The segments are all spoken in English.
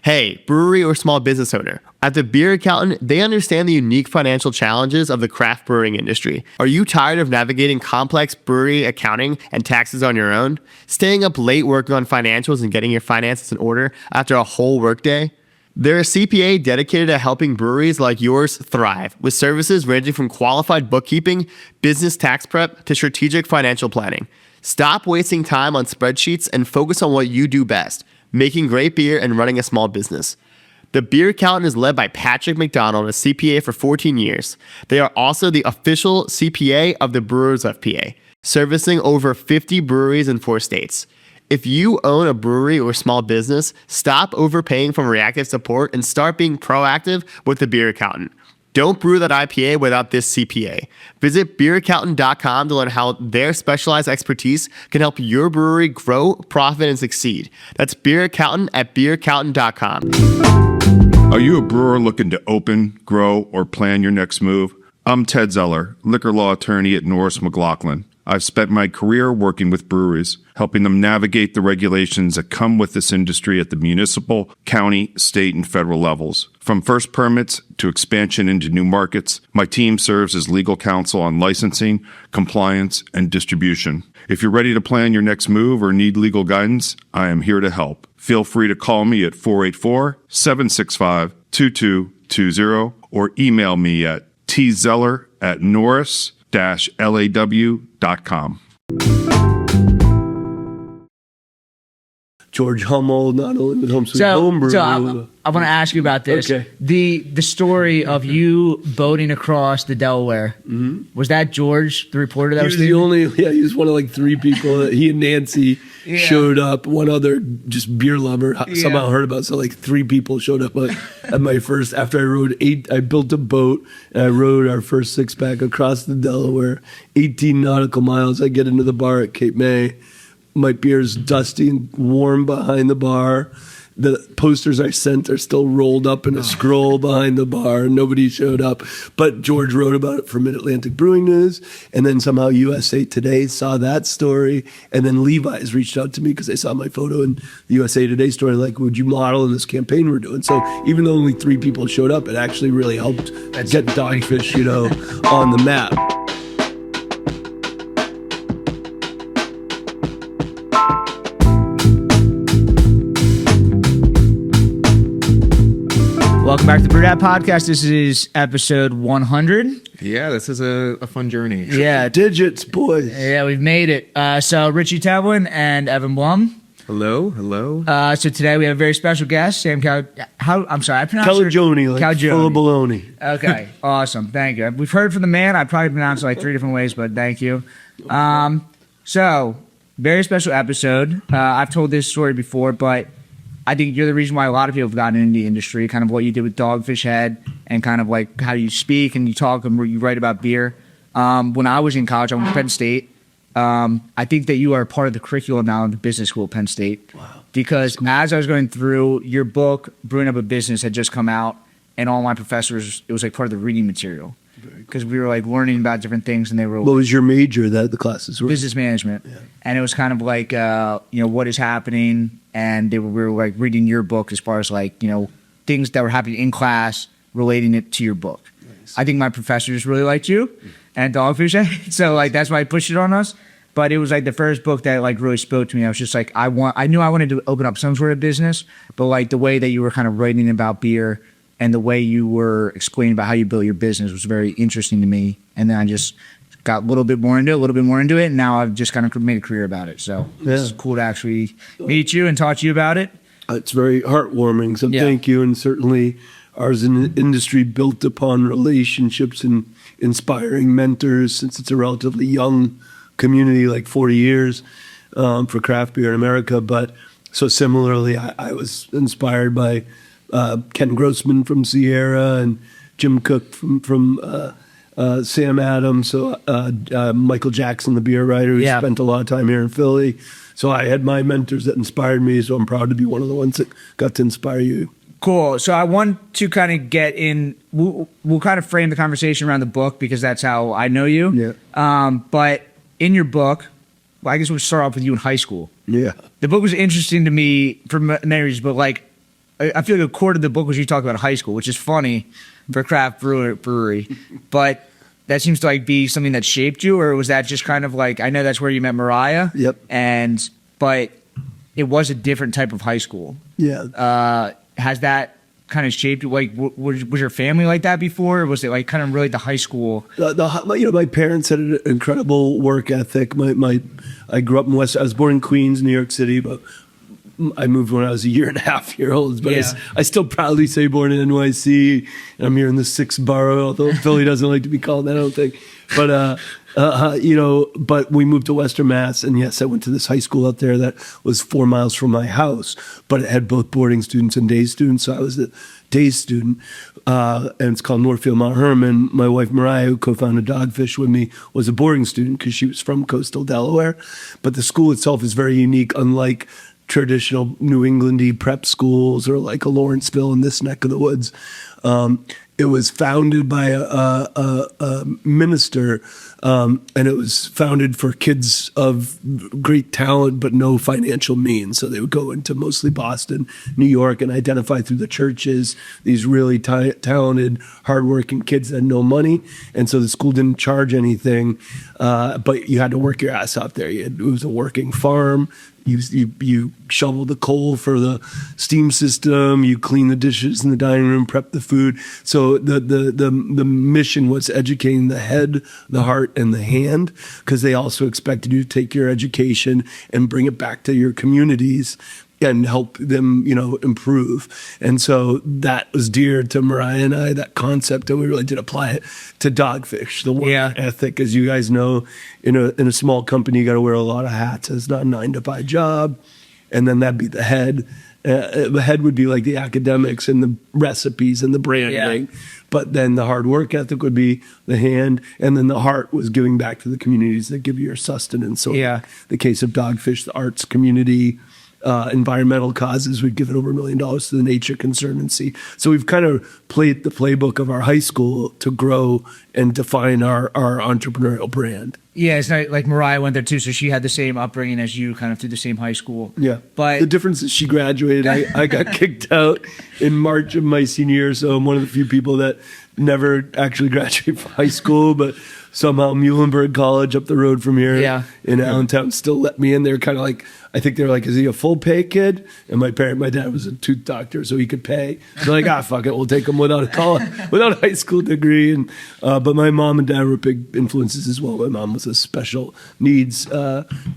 Hey, brewery or small business owner. At the Beer Accountant, they understand the unique financial challenges of the craft brewing industry. Are you tired of navigating complex brewery accounting and taxes on your own? Staying up late working on financials and getting your finances in order after a whole workday? They're a CPA dedicated to helping breweries like yours thrive, with services ranging from qualified bookkeeping, business tax prep, to strategic financial planning. Stop wasting time on spreadsheets and focus on what you do best: making great beer and running a small business. The Beer Accountant is led by Patrick McDonald, a CPA for 14 years. They are also the official CPA of the Brewers of PA, servicing over 50 breweries in 4 states. If you own a brewery or small business, stop overpaying for reactive support and start being proactive with the Beer Accountant. Don't brew that IPA without this CPA. Visit beeraccountant.com to learn how their specialized expertise can help your brewery grow, profit, and succeed. That's Beer Accountant at beeraccountant.com. Are you a brewer looking to open, grow, or plan your next move? I'm Ted Zeller, liquor law attorney at Norris McLaughlin. I've spent my career working with breweries, helping them navigate the regulations that come with this industry at the municipal, county, state, and federal levels. From first permits to expansion into new markets, my team serves as legal counsel on licensing, compliance, and distribution. If you're ready to plan your next move or need legal guidance, I am here to help. Feel free to call me at 484-765-2220 or email me at tzeller@norris-law.com. George Hummel, not only with Home Sweet Home Brew. So I want to ask you about this. Okay. The story of you boating across the Delaware, was that George, the reporter that He was was the there? only, he was one of like 3 people that he and Nancy showed up. One other just beer lover somehow heard about it. So like 3 people showed up at my first, after I rowed I built a boat and I rowed our first 6-pack across the Delaware, 18 nautical miles. I get into the bar at Cape May. My beer's dusty and warm behind the bar. The posters I sent are still rolled up in a scroll behind the bar. Nobody showed up. But George wrote about it for Mid-Atlantic Brewing News. And then somehow USA Today saw that story. And then Levi's reached out to me because they saw my photo in the USA Today story. Like, would you model in this campaign we're doing? So even though only 3 people showed up, it actually really helped get Dogfish, on the map. Welcome back to the BrewedAt podcast. This is episode 100. Yeah, this is a fun journey. Yeah, Digits, boys. yeah, we've made it. So Richie Tevlin and Evan Blum. Hello. So today we have a very special guest, Sam I'm sorry, I pronounced Calagione, like Calagione. full of baloney. Okay, awesome. Thank you. We've heard from the man. I probably pronounced it like 3 different ways, but thank you. So, very special episode. I've told this story before, but I think you're the reason why a lot of people have gotten into the industry, kind of what you did with Dogfish Head and kind of like how you speak and you talk and you write about beer. When I was in college, I went to Penn State. I think that you are part of the curriculum now in the business school at Penn State. Wow. Because as I was going through, your book, Brewing Up a Business, had just come out, and all my professors, it was like part of the reading material. Because we were like learning about different things, and they were. What was your major that the classes were? Business management. Yeah. And it was kind of like, what is happening, and we were like reading your book as far as like, things that were happening in class, relating it to your book. Nice. I think my professors really liked you and Dogfish Head, so like that's why I pushed it on us. But it was like the first book that like really spoke to me. I was just like, I knew I wanted to open up some sort of business, but like the way that you were kind of writing about beer and the way you were explaining about how you built your business was very interesting to me. And then I just got a little bit more into it, and now I've just kind of made a career about it. So It's cool to actually meet you and talk to you about it. It's very heartwarming, so thank you. And certainly ours in the industry built upon relationships and inspiring mentors, since it's a relatively young community, like 40 years for craft beer in America. But so similarly, I was inspired by Ken Grossman from Sierra and Jim Cook from Sam Adams, so Michael Jackson, the beer writer, who spent a lot of time here in Philly. So I had my mentors that inspired me, so I'm proud to be one of the ones that got to inspire you. Cool. So I want to kind of get in, we'll kind of frame the conversation around the book because that's how I know you. Yeah. But in your book, well, I guess we'll start off with you in high school. Yeah. The book was interesting to me for many reasons, but like I feel like a quarter of the book was you talking about high school, which is funny for craft brewery, but that seems to like be something that shaped you, or was that just kind of like, I know that's where you met Mariah. Yep. But it was a different type of high school. Yeah. Has that kind of shaped you? Like, was your family like that before? Or was it like kind of really the high school? My parents had an incredible work ethic. I grew up in I was born in Queens, New York City, but I moved when I was a year and a half year old. But Yeah. I still proudly say born in NYC, and I'm here in the 6th borough, although Philly doesn't like to be called that, I don't think. But, but we moved to Western Mass, and yes, I went to this high school out there that was 4 miles from my house, but it had both boarding students and day students, so I was a day student, and it's called Northfield Mount Hermon. My wife Mariah, who co-founded Dogfish with me, was a boarding student because she was from coastal Delaware, but the school itself is very unique, unlike traditional New Englandy prep schools or like a Lawrenceville in this neck of the woods. It was founded by a minister, and it was founded for kids of great talent but no financial means. So they would go into mostly Boston, New York, and identify through the churches these really talented, hardworking kids that had no money. And so the school didn't charge anything, but you had to work your ass off there. It was a working farm. You shovel the coal for the steam system. You clean the dishes in the dining room, prep the food. So the mission was educating the head, the heart, and the hand, because they also expected you to take your education and bring it back to your communities and help them, improve. And so that was dear to Mariah and I, that concept, and we really did apply it to Dogfish. The work ethic, as you guys know, in a small company, you got to wear a lot of hats. It's not a 9-to-5 job. And then that'd be the head. The head would be like the academics and the recipes and the branding. Yeah. But then the hard work ethic would be the hand. And then the heart was giving back to the communities that give you your sustenance. So the case of Dogfish, the arts community, environmental causes, we've given over $1 million to the Nature Conservancy. So we've kind of played the playbook of our high school to grow and define our entrepreneurial brand. Yeah, it's not like Mariah went there too, so she had the same upbringing as you, kind of through the same high school. Yeah, but the difference is she graduated. I got kicked out in March of my senior year, so I'm one of the few people that never actually graduated from high school, but somehow Muhlenberg College up the road from here in Allentown still let me in. They're kind of like, I think they're like, is he a full pay kid? And my dad was a tooth doctor, so he could pay. They're like, fuck it, we'll take him without a high school degree. And but my mom and dad were big influences as well. My mom was a special needs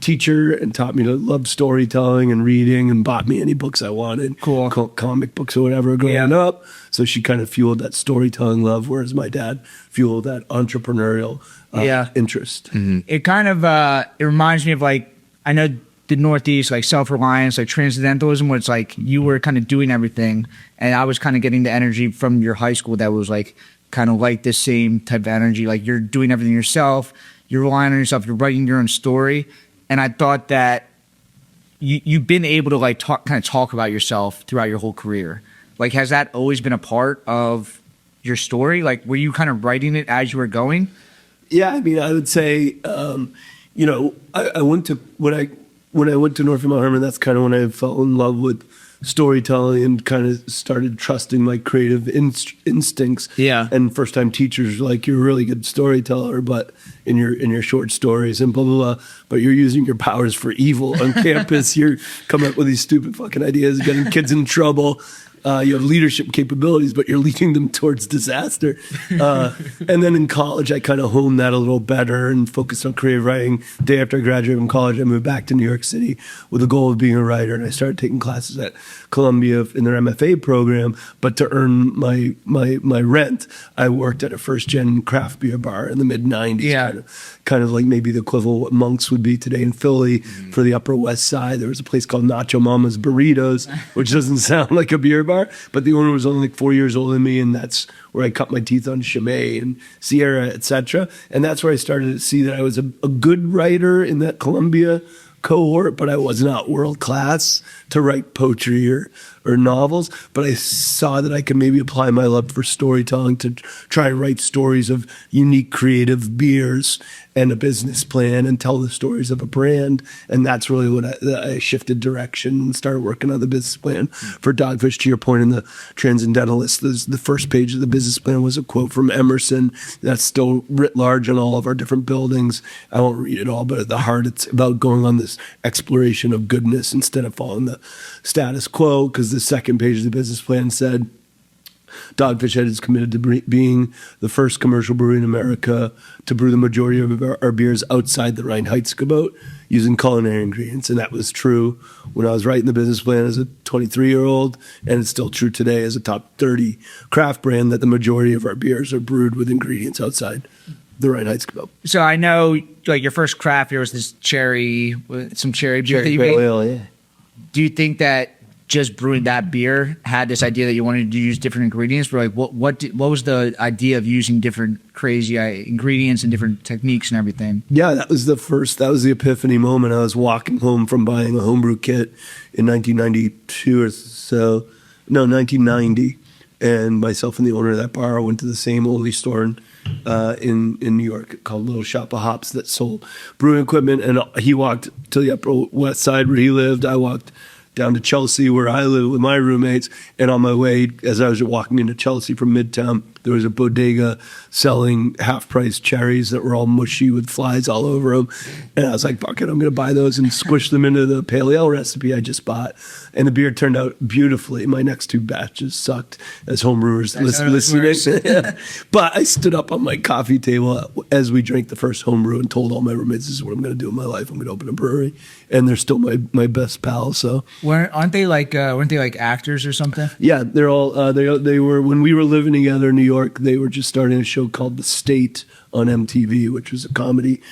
teacher and taught me to love storytelling and reading and bought me any books I wanted. Cool. Comic books or whatever growing up. So she kind of fueled that storytelling love, whereas my dad fueled that entrepreneurial interest. Mm-hmm. It kind of it reminds me of, like, I know the Northeast, like self-reliance, like transcendentalism, where it's like you were kind of doing everything, and I was kind of getting the energy from your high school that was like kind of like the same type of energy. Like, you're doing everything yourself, you're relying on yourself, you're writing your own story. And I thought that you've been able to like talk about yourself throughout your whole career. Like, has that always been a part of your story? Like, were you kind of writing it as you were going? Yeah, I mean, I would say, I went to when I went to Northfield Mount Hermon, that's kind of when I fell in love with storytelling and kind of started trusting my creative instincts. Yeah. And first time teachers were like, you're a really good storyteller, but in your short stories and blah, blah, blah, but you're using your powers for evil on campus. You're coming up with these stupid fucking ideas, getting kids in trouble. You have leadership capabilities, but you're leading them towards disaster. And then in college, I kind of honed that a little better and focused on creative writing. The day after I graduated from college, I moved back to New York City with the goal of being a writer. And I started taking classes at Columbia in their MFA program. But to earn my rent, I worked at a first-gen craft beer bar in the mid-'90s. Yeah. Kind of like maybe the equivalent of what Monk's would be today in Philly. Mm-hmm. For the Upper West Side, there was a place called Nacho Mama's Burritos, which doesn't sound like a beer bar, but the owner was only like 4 years older than me, and that's where I cut my teeth on Chimay and Sierra, etc. And that's where I started to see that I was a good writer in that Columbia cohort, but I was not world class to write poetry or novels. But I saw that I could maybe apply my love for storytelling to try and write stories of unique creative beers and a business plan and tell the stories of a brand. And that's really when I shifted direction and started working on the business plan for Dogfish. To your point in the Transcendentalist, the first page of the business plan was a quote from Emerson that's still writ large on all of our different buildings. I won't read it all, but at the heart, it's about going on this exploration of goodness instead of following the status quo. Because the second page of the business plan said, Dogfish Head is committed to being the first commercial brewery in America to brew the majority of our beers outside the Reinheitsgebot using culinary ingredients. And that was true when I was writing the business plan as a 23-year-old, and it's still true today as a top 30 craft brand that the majority of our beers are brewed with ingredients outside the Reinheitsgebot. So I know, like, your first craft beer was this cherry beer that you made. Oil, yeah. Do you think that just brewing that beer had this idea that you wanted to use different ingredients? But like, what was the idea of using different crazy ingredients and different techniques and everything? Yeah, that was the epiphany moment. I was walking home from buying a homebrew kit in 1992 or so, no, 1990. And myself and the owner of that bar went to the same only store in New York called Little Shop of Hops that sold brewing equipment. And he walked to the Upper West Side where he lived. I walked down to Chelsea where I live with my roommates. And on my way, as I was walking into Chelsea from Midtown, there was a bodega selling half-price cherries that were all mushy with flies all over them. And I was like, fuck it, I'm going to buy those and squish them into the pale ale recipe I just bought. And the beer turned out beautifully. My next two batches sucked as home brewers listening. Yeah. But I stood up on my coffee table as we drank the first home brew and told all my roommates, this is what I'm going to do in my life. I'm going to open a brewery. And they're still my best pals. So weren't they like actors or something? Yeah, they're all they were when we were living together in New York. They were just starting a show called The State on MTV, which was a comedy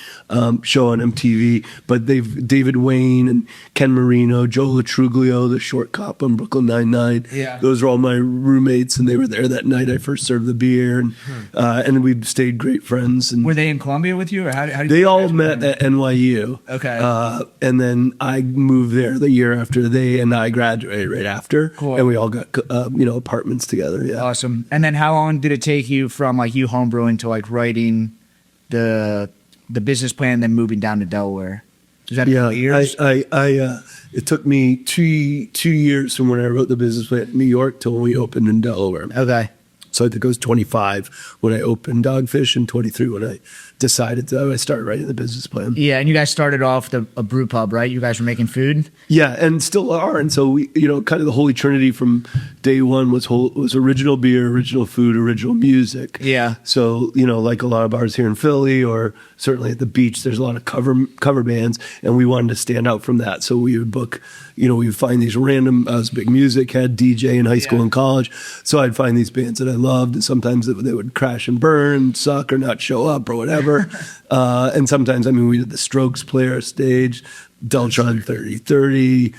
show on MTV. But David Wayne and Ken Marino, Joe Latruglio, the short cop on Brooklyn Nine-Nine. Yeah, those were all my roommates, and they were there that night I first served the beer, and we stayed great friends. And were they in Columbia with you, or how did they all met at NYU? Okay, and then I moved there the year after they and I graduated right after, cool. And we all got apartments together. Yeah, awesome. And then how long did it take you from like you homebrewing to like writing the business plan, then moving down to Delaware? Was that years? It took me two years from when I wrote the business plan in New York till when we opened in Delaware. Okay. So I think I was 25 when I opened Dogfish and 23 when I decided I started writing the business plan. Yeah, and you guys started off a brew pub, right? You guys were making food? Yeah, and still are. And so we, kind of the holy trinity from day one was original beer, original food, original music. Yeah. So, like a lot of bars here in Philly or certainly at the beach, there's a lot of cover bands, and we wanted to stand out from that. So we would book, we would find these random, I was a big music head, DJ in high school and college. So I'd find these bands that I loved, and sometimes they would crash and burn, suck, or not show up or whatever. And sometimes, we did the Strokes play our stage, Deltron 3030,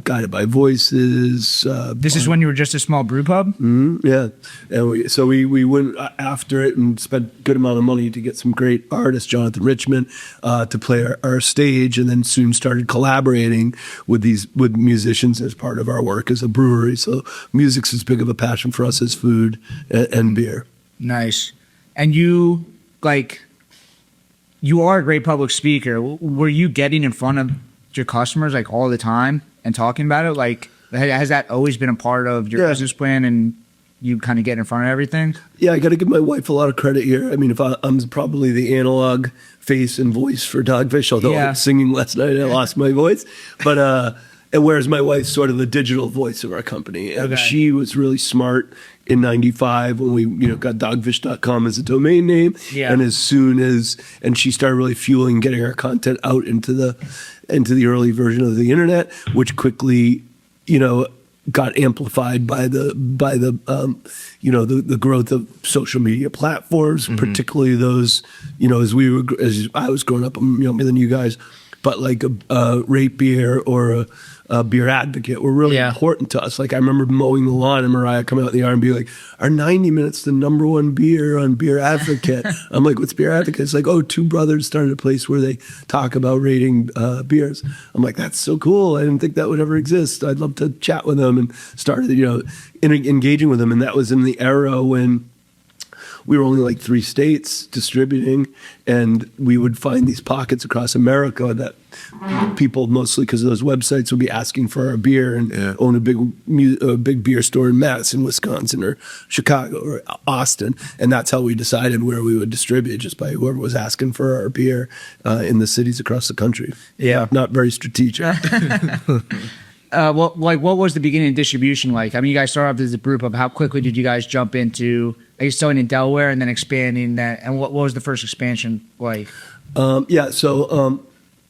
Guided by Voices. This is when you were just a small brew pub? Yeah. And we went after it and spent a good amount of money to get some great artists, Jonathan Richmond, to play our stage, and then soon started collaborating with musicians as part of our work as a brewery. So music's as big of a passion for us as food and beer. Nice. And you are a great public speaker. Were you getting in front of your customers like all the time and talking about it? Like, has that always been a part of your business plan, and you kind of get in front of everything? Yeah, I got to give my wife a lot of credit here. If I'm probably the analog face and voice for Dogfish, although I was singing last night, I lost my voice. But and whereas my wife's sort of the digital voice of our company. And she was really smart in 95 when we got dogfish.com as a domain name. Yeah. And as soon as she started really fueling getting our content out into the early version of the internet, which quickly got amplified by the growth of social media platforms, particularly those, as I was growing up, I'm younger than you guys, but like a rate beer or a beer advocate were really important to us. Like I remember mowing the lawn and Mariah come out in the yard and be like, "Our 90 Minutes the number one beer on Beer Advocate." I'm like, "What's Beer Advocate?" It's like, "Oh, two brothers started a place where they talk about rating beers." I'm like, "That's so cool. I didn't think that would ever exist. I'd love to chat with them," and started, engaging with them. And that was in the era when we were only like 3 states distributing, and we would find these pockets across America that people, mostly because of those websites, would be asking for our beer and own a big beer store in Madison, Wisconsin, or Chicago or Austin. And that's how we decided where we would distribute, just by whoever was asking for our beer in the cities across the country. Yeah, not very strategic. What was the beginning of distribution like? I mean, you guys started off as a brewpub. How quickly did you guys jump into, starting in Delaware and then expanding that? And what was the first expansion like?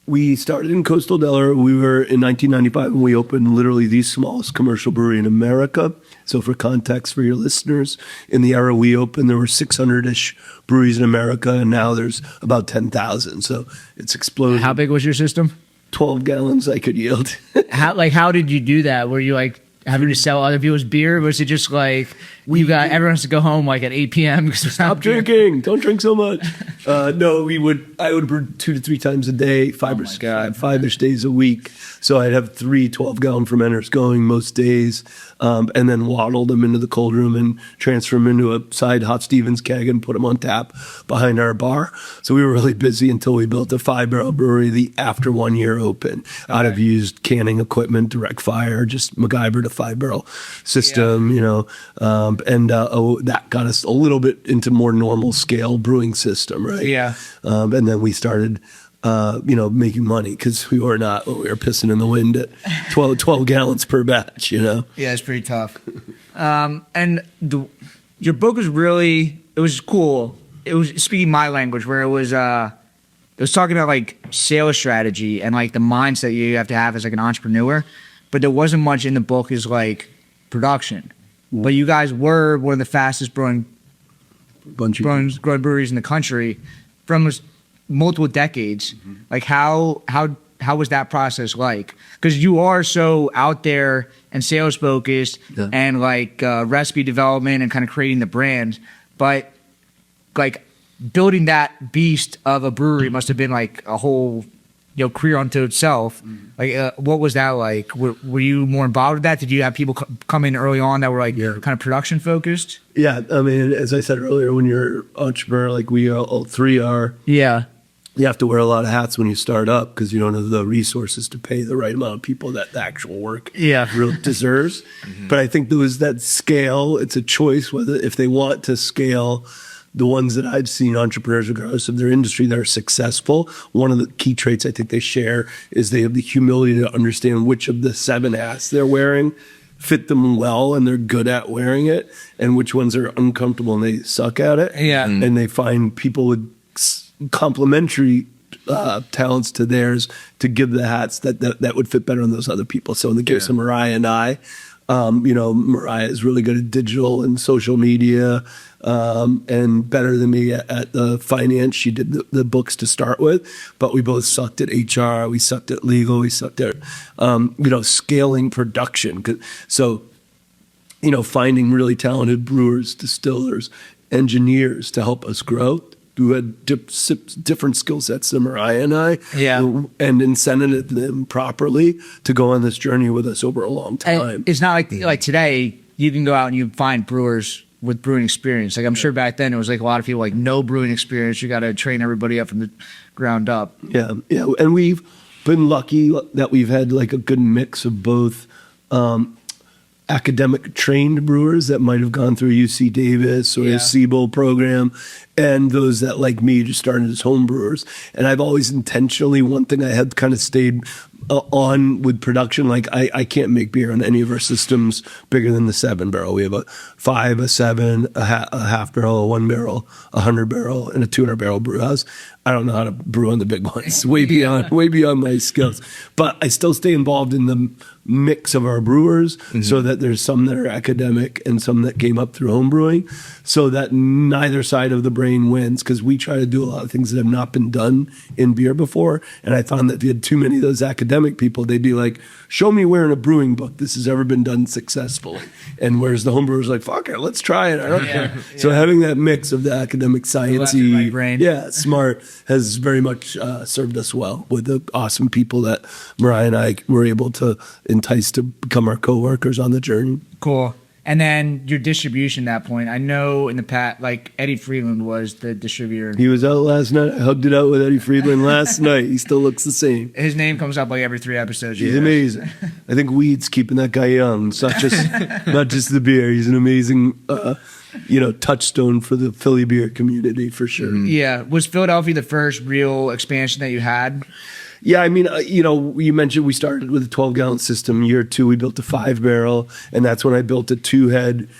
We started in coastal Delaware. We were in 1995, and we opened literally the smallest commercial brewery in America. So for context for your listeners, in the era we opened, there were 600-ish breweries in America, and now there's about 10,000. So it's exploded. How big was your system? 12 gallons I could yield. How did you do that? Were you like having to sell other people's beer? Was it just like everyone has to go home like at 8 p.m. Stop drinking. Don't drink so much. No, I would brew 2 to 3 times a day, 5-ish days a week. So I'd have 3 12-gallon fermenters going most days, and then waddle them into the cold room and transfer them into a side Hot Stevens keg and put them on tap behind our bar. So we were really busy until we built a 5-barrel brewery after 1 year open out of used canning equipment, direct fire, just MacGyvered a 5-barrel system, that got us a little bit into more normal scale brewing system, right? Yeah. And then we started making money, because we were pissing in the wind at 12 gallons per batch, Yeah, it's pretty tough. And your book was it was cool. It was speaking my language, where it was talking about like sales strategy and like the mindset you have to have as like an entrepreneur, but there wasn't much in the book as like production. But you guys were one of the fastest growing breweries in the country from multiple decades. Mm-hmm. Like how was that process like? Because you are so out there and sales focused and like recipe development and kind of creating the brand, but like building that beast of a brewery must have been like a whole career unto itself. Like what was that like? Were you more involved with that? Did you have people come in early on that were like kind of production focused? Yeah, I mean, as I said earlier, when you're an entrepreneur, like we all 3 are, you have to wear a lot of hats when you start up, because you don't have the resources to pay the right amount of people that the actual work really deserves. Mm-hmm. But I think there was that scale. It's a choice whether, if they want to scale. The ones that I've seen, entrepreneurs regardless of their industry, that are successful, one of the key traits I think they share is they have the humility to understand which of the 7 hats they're wearing fit them well and they're good at wearing it, and which ones are uncomfortable and they suck at it. Yeah. And they find people with complementary talents to theirs to give the hats that would fit better on those other people. So in the case of Mariah and I, Mariah is really good at digital and social media, and better than me at the finance. She did the books to start with, but we both sucked at HR. We sucked at legal. We sucked at, scaling production. So, finding really talented brewers, distillers, engineers to help us grow, who had different skill sets than Mariah and I, and incented them properly to go on this journey with us over a long time. And it's not like today you can go out and you find brewers with brewing experience. Like I'm sure back then it was like a lot of people like no brewing experience. You got to train everybody up from the ground up. Yeah, and we've been lucky that we've had like a good mix of both. Academic trained brewers that might have gone through UC Davis or a Siebel program, and those that, like me, just started as home brewers. And I've always intentionally, one thing I had kind of stayed on with production, like I can't make beer on any of our systems bigger than the 7-barrel. We have a 5, a 7, a half barrel, a 1 barrel, a 100 barrel, and a 200 barrel brew house. I don't know how to brew on the big ones. Way beyond my skills. But I still stay involved in the mix of our brewers, so that there's some that are academic and some that came up through home brewing, so that neither side of the brain wins, because we try to do a lot of things that have not been done in beer before. And I found that if you had too many of those academic people, they'd be like, show me where in a brewing book this has ever been done successfully. And whereas the home brewers like, fuck it, let's try it. I don't care. So having that mix of the academic sciencey, right brain. smart, has very much served us well with the awesome people that Mariah and I were able to entice to become our co-workers on the journey. Cool. And then your distribution at that point. I know in the past, like Eddie Friedland was the distributor. He was out last night. I hugged it out with Eddie Friedland last night. He still looks the same. His name comes up like every 3 episodes. He's amazing. I think weed's keeping that guy young. It's not just the beer. He's an amazing, touchstone for the Philly beer community for sure. Yeah. Was Philadelphia the first real expansion that you had? Yeah, I mean, you mentioned we started with a 12-gallon system. Year 2, we built a 5-barrel, and that's when I built a 2-head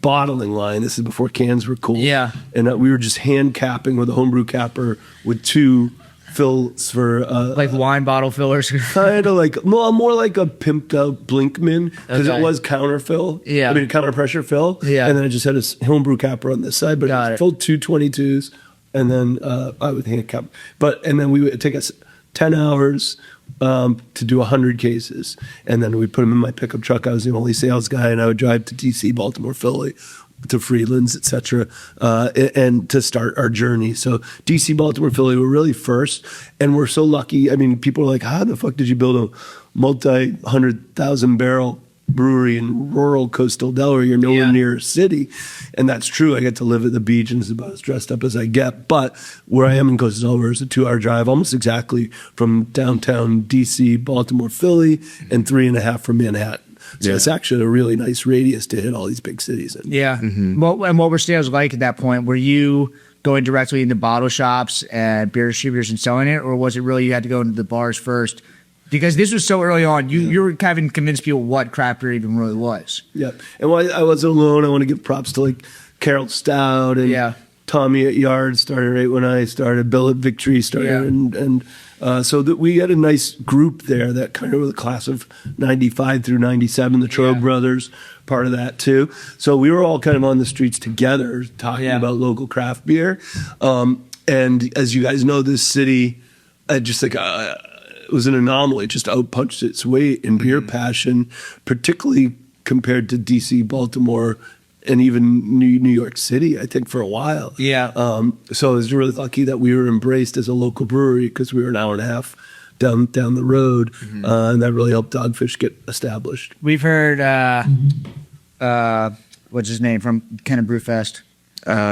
bottling line. This is before cans were cool. Yeah. And we were just hand capping with a homebrew capper with 2 fills for... like wine bottle fillers? Kind of like, more like a pimped out Blinkman, because it was counter fill. Yeah. I mean, counter pressure fill. Yeah. And then I just had a homebrew capper on this side, but Got it it. filled 2 22s, and then I would hand cap. And then we would take us 10 hours to do 100 cases. And then we put them in my pickup truck. I was the only sales guy, and I would drive to DC, Baltimore, Philly, to Friedland's, etc., and to start our journey. So DC, Baltimore, Philly were really first, and we're so lucky. I mean, people are like, how the fuck did you build a multi-100,000 barrel brewery in rural coastal Delaware? You're nowhere near a city. And that's true. I get to live at the beach, and it's about as dressed up as I get. But where I am in coastal Delaware is a 2-hour drive, almost exactly from downtown DC, Baltimore, Philly, and 3.5 from Manhattan. So it's actually a really nice radius to hit all these big cities in. Yeah. And what were sales like at that point? Were you going directly into bottle shops and beer distributors and selling it, or was it really you had to go into the bars first? Because this was so early on, you were kind of convinced people what craft beer even really was. Yeah, and while I wasn't alone, I want to give props to like Carol Stout and Tommy at Yard started right when I started. Bill at Victory started, and so that we had a nice group there that kind of was the class of 95 through 97. The Trobe brothers, part of that too. So we were all kind of on the streets together talking about local craft beer. And as you guys know, this city, just like it was an anomaly. It just outpunched its weight in beer passion, particularly compared to DC, Baltimore, and even New York City, I think, for a while. Yeah. So I was really lucky that we were embraced as a local brewery, because we were an hour and a half down the road, and that really helped Dogfish get established. We've heard, what's his name, from Ken and Brewfest?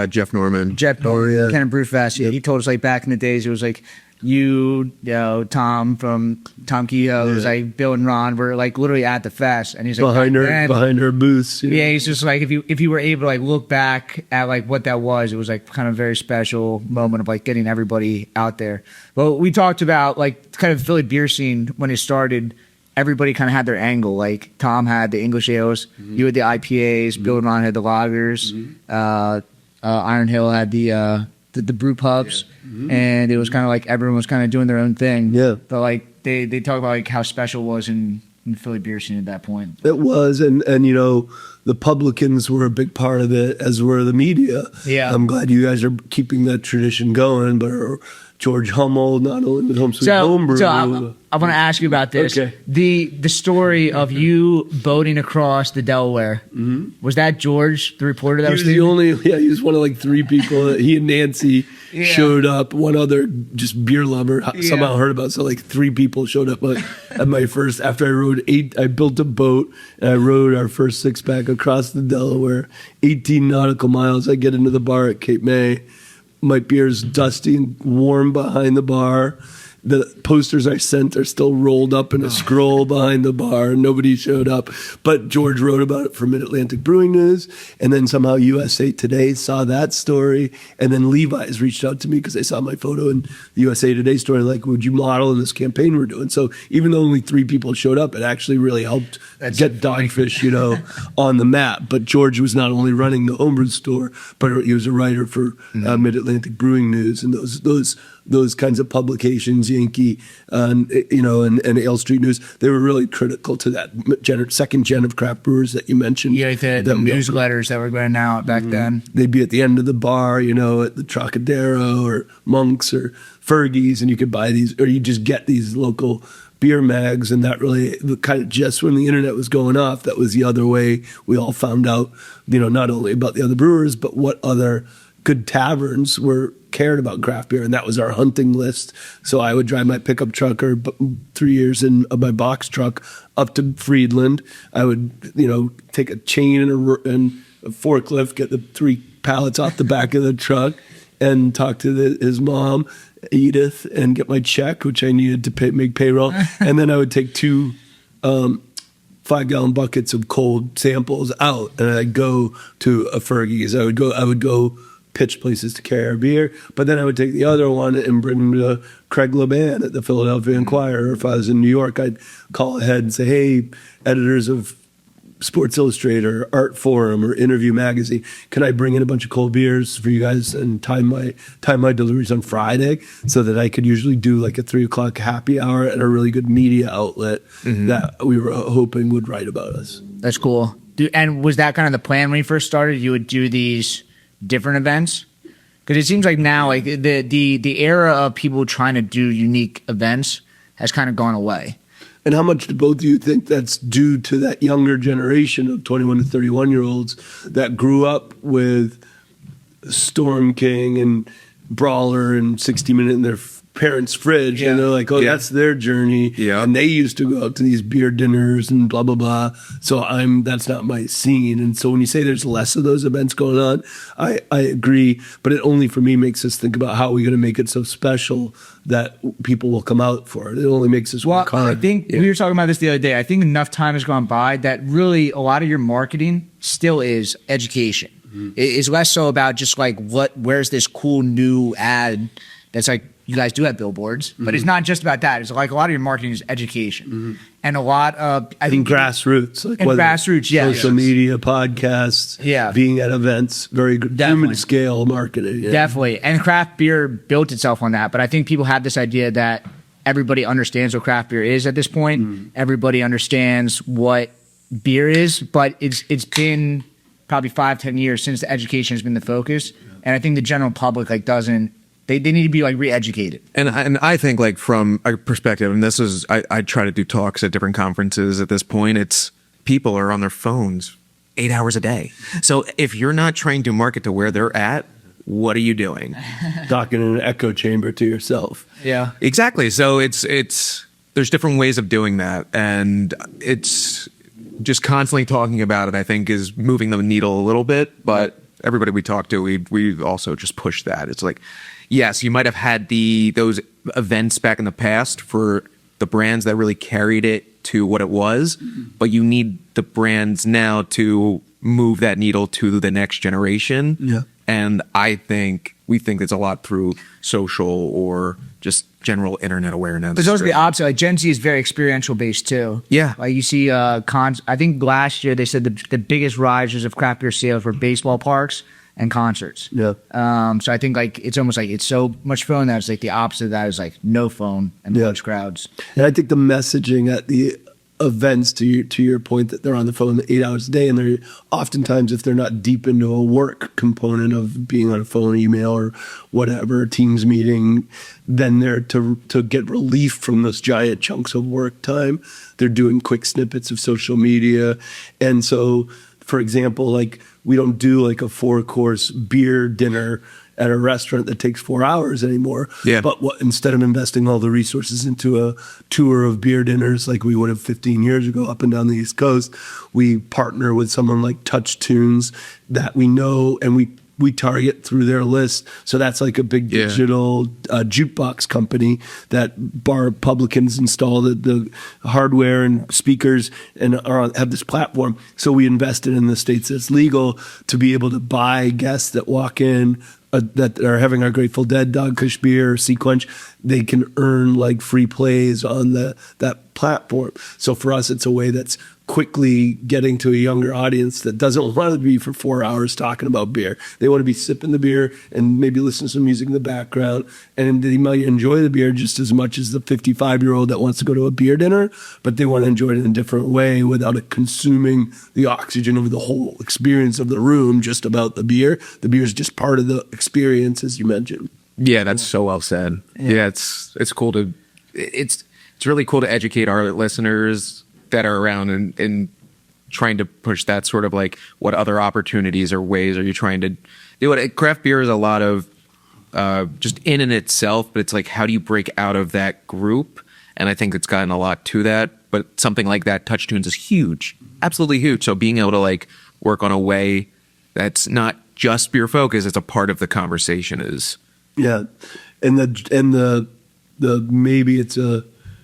Jeff Norman. Ken and Brewfest. Yeah, he told us like back in the days, it was like Tom from Tom Kehoe, it was like Bill and Ron were like literally at the fest, and he's like behind her booths. Yeah, he's just like if you were able to like look back at like what that was, it was like kind of a very special moment of like getting everybody out there. Well, we talked about like kind of the Philly beer scene when it started. Everybody kind of had their angle. Like Tom had the English ales, you had the IPAs, Bill and Ron had the lagers, Iron Hill had the brew pubs, and it was kind of like everyone was kind of doing their own thing. Yeah. But like they talk about like how special it was in the Philly beer scene at that point. It was, and the publicans were a big part of it, as were the media. Yeah. I'm glad you guys are keeping that tradition going, but George Hummel, not only with Home Sweet Homebrew. So I want to ask you about this. Okay. The story of you boating across the Delaware, was that George, the reporter that was the only, he was one of like 3 people. He and Nancy showed up. One other just beer lover somehow heard about it. So like 3 people showed up at my first, after I built a boat and I rowed our first 6-pack across the Delaware, 18 nautical miles. I get into the bar at Cape May. My beer's dusty and warm behind the bar. The posters I sent are still rolled up in a scroll behind the bar. Nobody showed up. But George wrote about it for Mid-Atlantic Brewing News. And then somehow USA Today saw that story. And then Levi's reached out to me because they saw my photo in the USA Today story. Like, would you model in this campaign we're doing? So even though only 3 people showed up, it actually really helped get Dogfish, on the map. But George was not only running the homebrew store, but he was a writer for Mid-Atlantic Brewing News. And those those kinds of publications, Yankee, and Ale Street News, they were really critical to that second gen of craft brewers that you mentioned. Yeah, like the newsletters that were going out back then. They'd be at the end of the bar, at the Trocadero or Monk's or Fergie's, and you could buy these, or you just get these local beer mags, and that really kind of just when the internet was going off, that was the other way we all found out, not only about the other brewers, but what other good taverns cared about craft beer, and that was our hunting list. So I would drive my pickup truck or 3 years in my box truck up to Friedland. I would, take a chain and a forklift, get the 3 pallets off the back of the truck, and talk to his mom, Edith, and get my check, which I needed to make payroll. And then I would take 2 5-gallon buckets of cold samples out, and I'd go to a Fergie's. I would go pitch places to carry our beer, but then I would take the other one and bring them to Craig Laban at the Philadelphia Inquirer. Or if I was in New York, I'd call ahead and say, "Hey, editors of Sports Illustrated, Art Forum, or Interview Magazine, can I bring in a bunch of cold beers for you guys and time my deliveries on Friday so that I could usually do like a 3:00 happy hour at a really good media outlet that we were hoping would write about us." That's cool. And was that kind of the plan when you first started? You would do these different events? Because it seems like now, like the era of people trying to do unique events has kind of gone away. And how much do both of you think that's due to that younger generation of 21 to 31-year-olds that grew up with Storm King and Brawler and 60 Minute in their parents' fridge, and they're like, that's their journey. Yeah. And they used to go out to these beer dinners and blah, blah, blah. So that's not my scene. And so when you say there's less of those events going on, I agree. But it only for me makes us think about how we're going to make it so special that people will come out for it. It only makes us work hard. I think we were talking about this the other day. I think enough time has gone by that really a lot of your marketing still is education. It's less so about just like where's this cool new ad that's like, you guys do have billboards, but it's not just about that. It's like a lot of your marketing is education, and a lot of I think grassroots, social media, podcasts, being at events, very good human scale marketing, definitely. And craft beer built itself on that. But I think people have this idea that everybody understands what craft beer is at this point. Everybody understands what beer is, but it's been probably 5-10 years since the education has been the focus, and I think the general public doesn't. They need to be re-educated. And I think from a perspective, and this is, I try to do talks at different conferences at this point, it's people are on their phones 8 hours a day. So if you're not trying to market to where they're at, what are you doing? Talking in an echo chamber to yourself. Yeah. Exactly. So it's there's different ways of doing that. And it's just constantly talking about it, I think, is moving the needle a little bit. But everybody we talk to, we also just push that. It's like, yes, you might have had those events back in the past for the brands that really carried it to what it was, but you need the brands now to move that needle to the next generation. Yeah. And we think it's a lot through social or just general internet awareness. But it's also the opposite. Gen Z is very experiential based too. Yeah. You see I think last year they said the biggest risers of craft beer sales were baseball parks and concerts. Yeah. So I think it's almost like it's so much phone that it's the opposite of that is no phone and large crowds. And I think the messaging at the events, to your point, that they're on the phone 8 hours a day, and they're oftentimes, if they're not deep into a work component of being on a phone, email, or whatever, Teams meeting, then they're to get relief from those giant chunks of work time. They're doing quick snippets of social media. And so, for example, we don't do a 4-course beer dinner at a restaurant that takes 4 hours anymore. Yeah. But instead of investing all the resources into a tour of beer dinners like we would have 15 years ago up and down the East Coast, we partner with someone like Touch Tunes that we know, and we target through their list. So that's a big digital jukebox company that bar publicans install the hardware and speakers and have this platform. So we invested in the states that's legal to be able to buy guests that walk in that are having our Grateful Dead Dogfish beer or Sea Quench. They can earn free plays on that platform. So for us, it's a way that's quickly getting to a younger audience that doesn't want to be for 4 hours talking about beer. They want to be sipping the beer and maybe listen to some music in the background. And they might enjoy the beer just as much as the 55-year-old that wants to go to a beer dinner, but they want to enjoy it in a different way without it consuming the oxygen of the whole experience of the room just about the beer. The beer is just part of the experience, as you mentioned. Yeah, that's so well said. Yeah, it's cool to it's really cool to educate our listeners that are around and trying to push that sort of like what other opportunities or ways are you trying to do it. Craft beer is a lot of just in and itself, but it's like how do you break out of that group? And I think it's gotten a lot to that. But something like that, Touch Tunes, is huge, absolutely huge. So being able to like work on a way that's not just beer focused, it's a part of the conversation is. Yeah, and the maybe it's a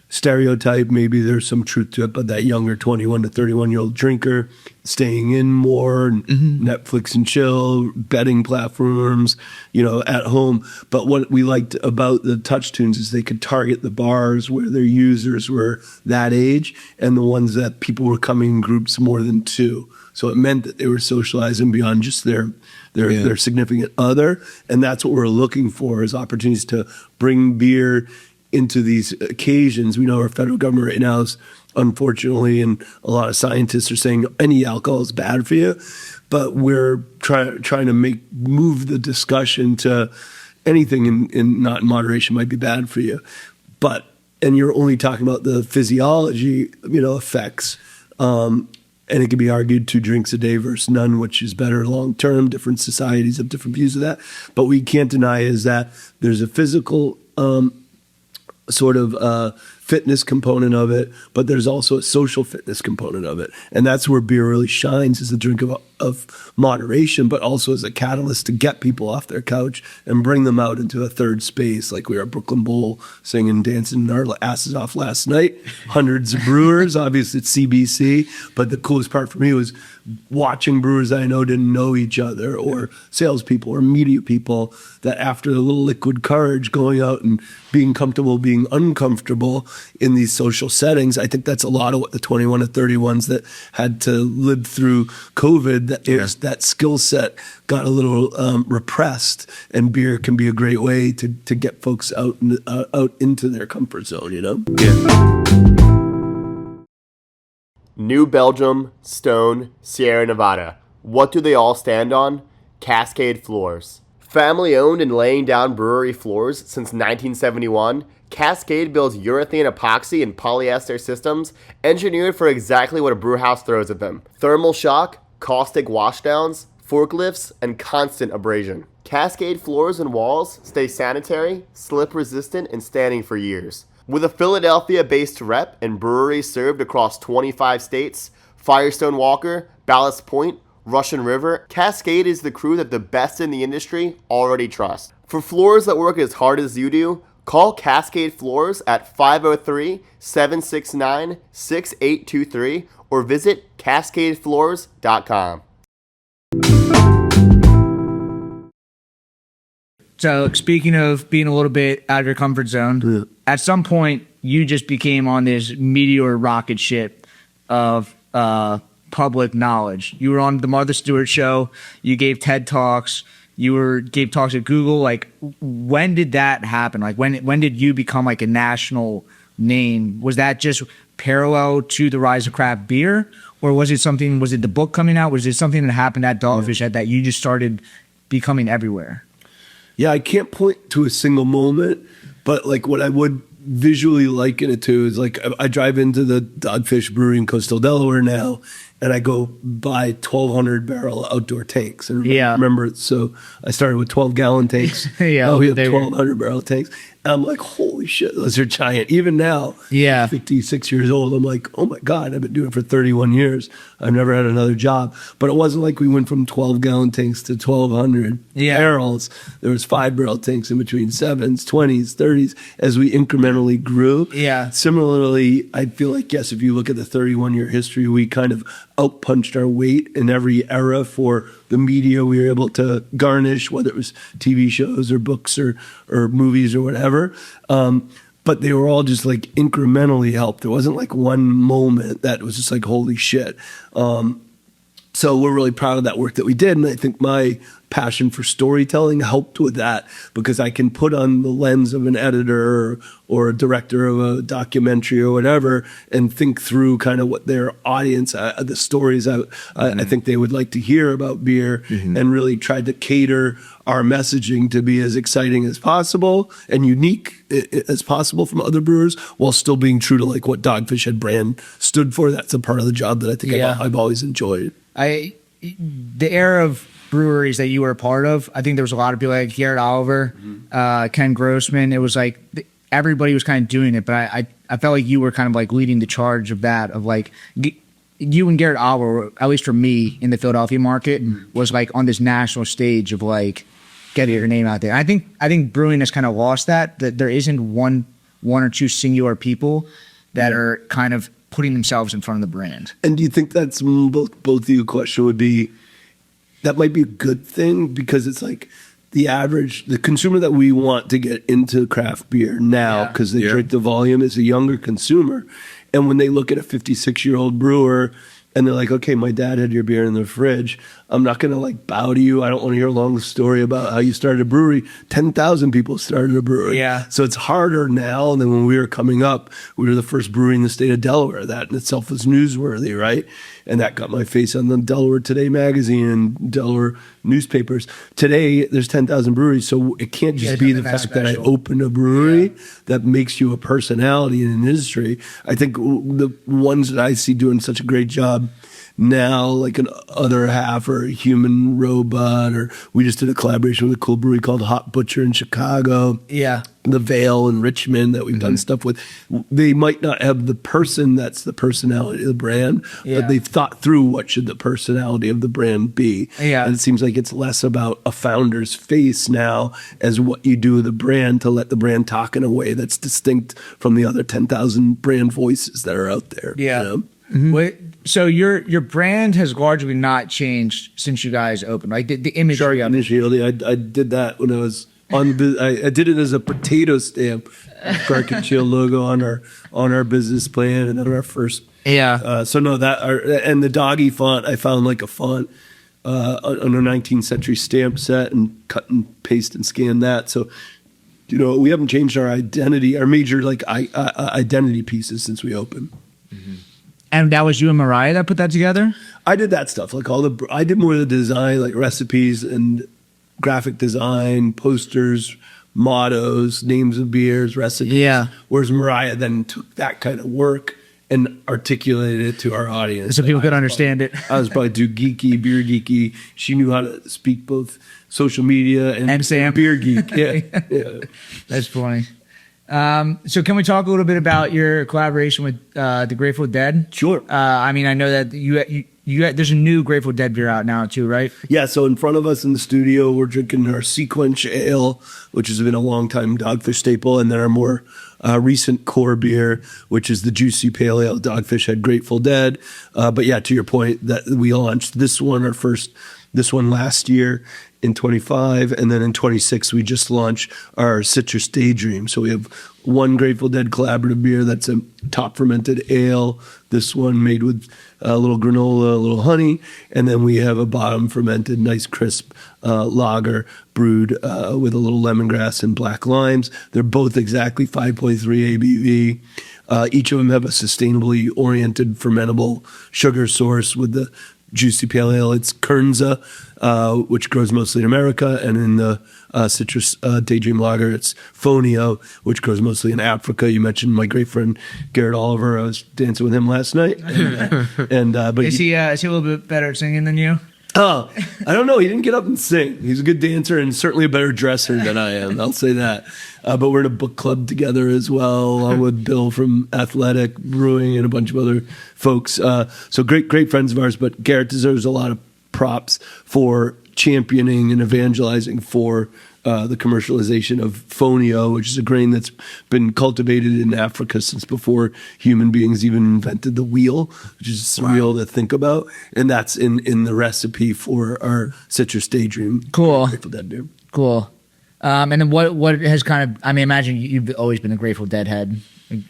stereotype, maybe there's some truth to it, but that younger 21 to 31-year-old drinker staying in more, Netflix and chill, betting platforms, at home. But what we liked about the Touch Tunes is they could target the bars where their users were that age and the ones that people were coming in groups more than two. So it meant that they were socializing beyond just their significant other. And that's what we're looking for is opportunities to bring beer into these occasions. We know our federal government right now is, unfortunately, and a lot of scientists are saying any alcohol is bad for you, but we're trying to move the discussion to anything in not in moderation might be bad for you. And you're only talking about the physiology, effects. And it can be argued 2 drinks a day versus none, which is better long term. Different societies have different views of that. But we can't deny is that there's a physical sort of fitness component of it, but there's also a social fitness component of it. And that's where beer really shines, as a drink of moderation, but also as a catalyst to get people off their couch and bring them out into a third space, like we were at Brooklyn Bowl singing, dancing our asses off last night. Hundreds of brewers, obviously it's CBC, but the coolest part for me was watching brewers I know didn't know each other, or salespeople or media people, that after a little liquid courage, going out and being comfortable, being uncomfortable in these social settings. I think that's a lot of what the 21 to 31s that had to live through COVID, that skill set got a little repressed, and beer can be a great way to get folks out into their comfort zone, Yeah. New Belgium, Stone, Sierra Nevada. What do they all stand on? Cascade Floors. Family owned and laying down brewery floors since 1971, Cascade builds urethane epoxy and polyester systems engineered for exactly what a brewhouse throws at them: thermal shock, caustic washdowns, forklifts, and constant abrasion. Cascade floors and walls stay sanitary, slip resistant, and standing for years. With a Philadelphia-based rep and breweries served across 25 states, Firestone Walker, Ballast Point, Russian River, Cascade is the crew that the best in the industry already trust. For floors that work as hard as you do, call Cascade Floors at 503-769-6823 or visit cascadefloors.com. So speaking of being a little bit out of your comfort zone, at some point you just became on this meteor rocket ship of public knowledge. You were on the Martha Stewart show. You gave TED Talks. You gave talks at Google. Like, when did that happen? Like, when did you become like a national name? Was that just parallel to the rise of craft beer, or was it something? Was it the book coming out? Was it something that happened at Dogfish Head that you just started becoming everywhere? Yeah, I can't point to a single moment, but like what I would visually liken it to is like I drive into the Dogfish Brewery in Coastal Delaware now, and I go buy 1,200 barrel outdoor tanks. And remember, so I started with 12-gallon tanks. We have 1,200 barrel tanks. And I'm like, holy shit, those are giant. Even now, 56 years old, I'm like, oh my God, I've been doing it for 31 years. I've never had another job. But it wasn't like we went from 12-gallon tanks to 1,200 barrels. There was 5-barrel tanks in between, 7s, 20s, 30s, as we incrementally grew. Yeah. Similarly, I feel like, yes, if you look at the 31-year history, we kind of outpunched our weight in every era for the media we were able to garnish, whether it was TV shows or books or movies or whatever. but they were all just like incrementally helped. There wasn't like one moment that was just like, holy shit. So we're really proud of that work that we did. And I think my passion for storytelling helped with that, because I can put on the lens of an editor or a director of a documentary or whatever and think through kind of what their audience, the stories I think they would like to hear about beer, and really tried to cater our messaging to be as exciting as possible and unique as possible from other brewers, while still being true to like what Dogfish Head brand stood for. That's a part of the job that I think I've always enjoyed. The era of breweries that you were a part of, I think there was a lot of people like Garrett Oliver, Ken Grossman. It was like everybody was kind of doing it, but I felt like you were kind of like leading the charge of that, of like you and Garrett Oliver, at least for me in the Philadelphia market, was like on this national stage of like getting your name out there. I think brewing has kind of lost that there isn't one or two singular people that are kind of putting themselves in front of the brand. And do you think that's both of you question would be, that might be a good thing, because it's like the consumer that we want to get into craft beer now, because they drink the volume, is a younger consumer. And when they look at a 56-year-old brewer and they're like, okay, my dad had your beer in the fridge, I'm not going to like bow to you. I don't want to hear a long story about how you started a brewery. 10,000 people started a brewery. Yeah. So it's harder now than when we were coming up. We were the first brewery in the state of Delaware. That in itself was newsworthy, right? And that got my face on the Delaware Today magazine and Delaware newspapers. Today, there's 10,000 breweries, so it can't just be the fact that I opened a brewery that makes you a personality in an industry. I think the ones that I see doing such a great job now, like an Other Half or Human Robot, or we just did a collaboration with a cool brewery called Hot Butcher in Chicago. Yeah. The Vale in Richmond that we've done stuff with. They might not have the person that's the personality of the brand, but they've thought through what should the personality of the brand be. Yeah. And it seems like it's less about a founder's face now as what you do with the brand to let the brand talk in a way that's distinct from the other 10,000 brand voices that are out there. Yeah. You know? So your brand has largely not changed since you guys opened, like the image. Sure, initially, I did that when I was on. I did it as a potato stamp, Caracal logo on our business plan, and then our first. Yeah. So no, and the doggy font, I found like a font on a 19th century stamp set, and cut and paste and scan that. So, you know, we haven't changed our identity, our major like identity pieces since we opened. And that was you and Mariah that put that together? I did that stuff, like I did more of the design, like recipes and graphic design, posters, mottos, names of beers, recipes. Yeah. Whereas Mariah then took that kind of work and articulated it to our audience. So people could understand it. I was probably too geeky, beer geeky. She knew how to speak both social media and Sam. Beer geek. Yeah. That's funny. So can we talk a little bit about your collaboration with the Grateful Dead? Sure. I mean, I know that you there's a new Grateful Dead beer out now too, right? Yeah, so in front of us in the studio, we're drinking our Sequence Ale, which has been a long time Dogfish staple, and then our more recent core beer, which is the Juicy Pale Ale Dogfish Head Grateful Dead. But yeah, to your point, that we launched this one last year in 25, and then in 26 we just launched our Citrus Daydream. So we have one Grateful Dead collaborative beer that's a top fermented ale, this one made with a little granola, a little honey, and then we have a bottom fermented nice crisp lager brewed with a little lemongrass and black limes. They're both exactly 5.3 ABV. Each of them have a sustainably oriented fermentable sugar source. With the Juicy Pale Ale, it's Kernza, which grows mostly in America, and in the Citrus Daydream Lager, it's Fonio, which grows mostly in Africa. You mentioned my great friend Garrett Oliver. I was dancing with him last night. But is he a little bit better at singing than you? Oh, I don't know. He didn't get up and sing. He's a good dancer and certainly a better dresser than I am. I'll say that. But we're in a book club together as well, along with Bill from Athletic Brewing and a bunch of other folks. So great friends of ours. But Garrett deserves a lot of props for championing and evangelizing for the commercialization of Fonio, which is a grain that's been cultivated in Africa since before human beings even invented the wheel, which is surreal to think about. And that's in the recipe for our Citrus Daydream. Cool. Grateful Dead beer. Cool. And then what has kind of, I mean, imagine you've always been a Grateful Dead head.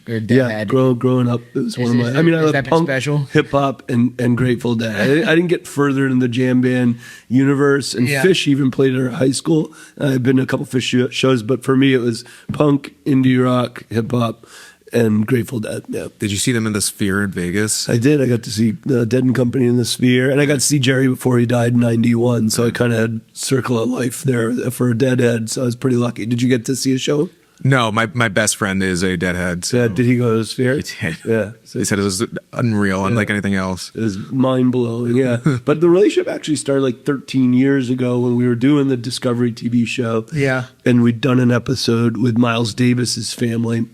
Or Deadhead. Growing up, it was one of my. I mean, I love punk, hip hop, and Grateful Dead. I didn't get further in the jam band universe, and Fish even played at our high school. I've been to a couple Fish shows, but for me, it was punk, indie rock, hip hop, and Grateful Dead. Yeah. Did you see them in the Sphere in Vegas? I did. I got to see Dead and Company in the Sphere, and I got to see Jerry before he died in '91. So I kind of had circle of life there for a Deadhead. So I was pretty lucky. Did you get to see a show? No, my best friend is a Deadhead. So. Yeah, did he go to the Sphere? He did. Yeah. So he said it was unreal, unlike anything else. It was mind-blowing, yeah. But the relationship actually started like 13 years ago when we were doing the Discovery TV show. Yeah. And we'd done an episode with Miles Davis's family.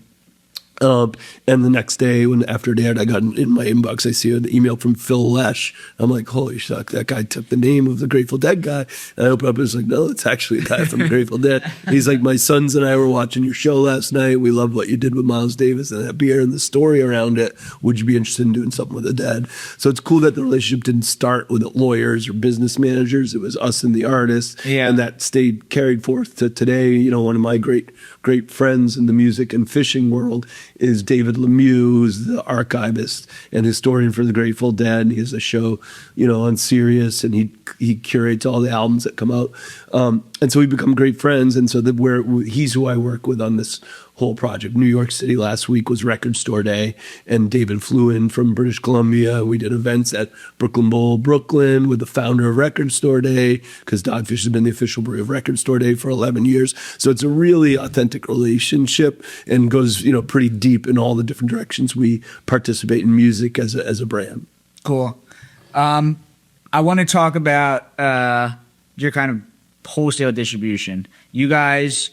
And the next day, after it aired, I got in my inbox, I see an email from Phil Lesh. I'm like, holy shuck, that guy took the name of the Grateful Dead guy. And I opened up, and it's like, no, it's actually a guy from Grateful Dead. He's like, my sons and I were watching your show last night. We love what you did with Miles Davis and that beer and the story around it. Would you be interested in doing something with the Dead? So it's cool that the relationship didn't start with lawyers or business managers. It was us and the artists. Yeah. And that stayed carried forth to today. You know, one of my great friends in the music and fishing world is David Lemieux, who's the archivist and historian for the Grateful Dead. He has a show, you know, on Sirius, and he curates all the albums that come out. And so we become great friends. And so he's who I work with on this whole project. New York City last week was Record Store Day, and David flew in from British Columbia. We did events at Brooklyn Bowl, Brooklyn, with the founder of Record Store Day, because Dogfish has been the official brewery of Record Store Day for 11 years. So it's a really authentic relationship and goes, you know, pretty deep in all the different directions we participate in music as a brand. Cool. I want to talk about your kind of wholesale distribution. You guys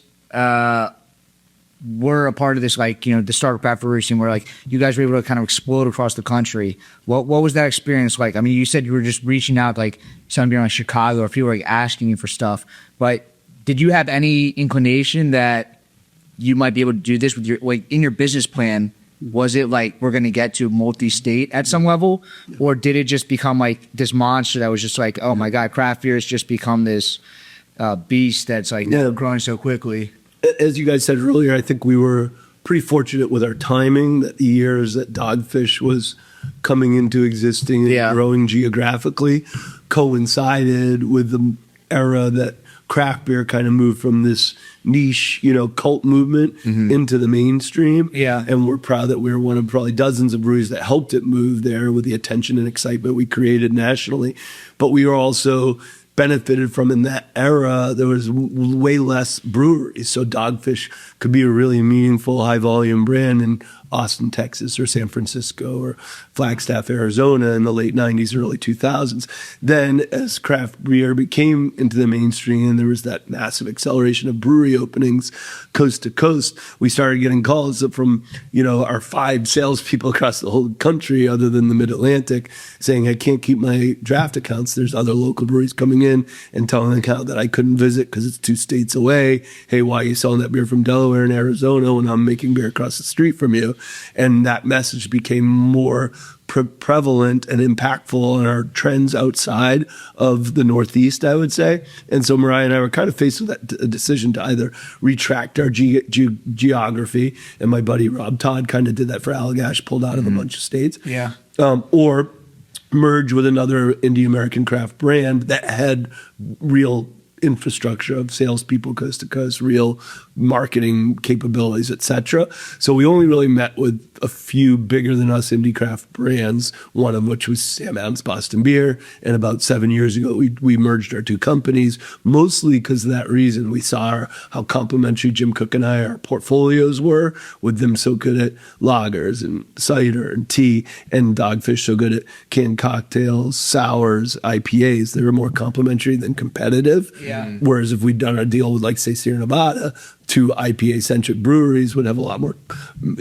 were a part of this, like, you know, the Startup Craft Brewery scene where, like, you guys were able to kind of explode across the country. What was that experience like? I mean, you said you were just reaching out, like, somebody in like Chicago, or people were like asking you for stuff, but did you have any inclination that you might be able to do this with your, like, in your business plan? Was it like, we're going to get to multi-state at some level, or did it just become like this monster that was just like, oh my God, craft beer has just become this beast that's like growing so quickly? As you guys said earlier, I think we were pretty fortunate with our timing, that the years that Dogfish was coming into existing and growing geographically coincided with the era that craft beer kind of moved from this niche, you know, cult movement into the mainstream. Yeah. And we're proud that we were one of probably dozens of breweries that helped it move there with the attention and excitement we created nationally. But we were also benefited from, in that era, there was way less breweries. So Dogfish could be a really meaningful, high volume brand in Austin, Texas, or San Francisco, or Flagstaff, Arizona in the late 90s, early 2000s. Then as craft beer became into the mainstream, and there was that massive acceleration of brewery openings coast to coast, we started getting calls from, you know, our 5 salespeople across the whole country, other than the Mid-Atlantic, saying, I can't keep my draft accounts. There's other local breweries coming in and telling the account that I couldn't visit because it's 2 states away. Hey, why are you selling that beer from Delaware and Arizona when I'm making beer across the street from you? And that message became more prevalent and impactful on our trends outside of the Northeast, I would say. And so Mariah and I were kind of faced with that decision to either retract our geography, and my buddy Rob Todd kind of did that for Allagash, pulled out of a bunch of states, or merge with another Indian American craft brand that had real infrastructure of salespeople coast to coast, real marketing capabilities, etc. So we only really met with a few bigger than us indie craft brands, one of which was Sam Adams Boston Beer. And about 7 years ago, we merged our 2 companies, mostly because of that reason. We saw how complementary Jim Cook and I, our portfolios were, with them so good at lagers and cider and tea, and Dogfish so good at canned cocktails, sours, IPAs. They were more complementary than competitive. Yeah. Whereas if we'd done a deal with, like, say, Sierra Nevada, 2 IPA-centric breweries would have a lot more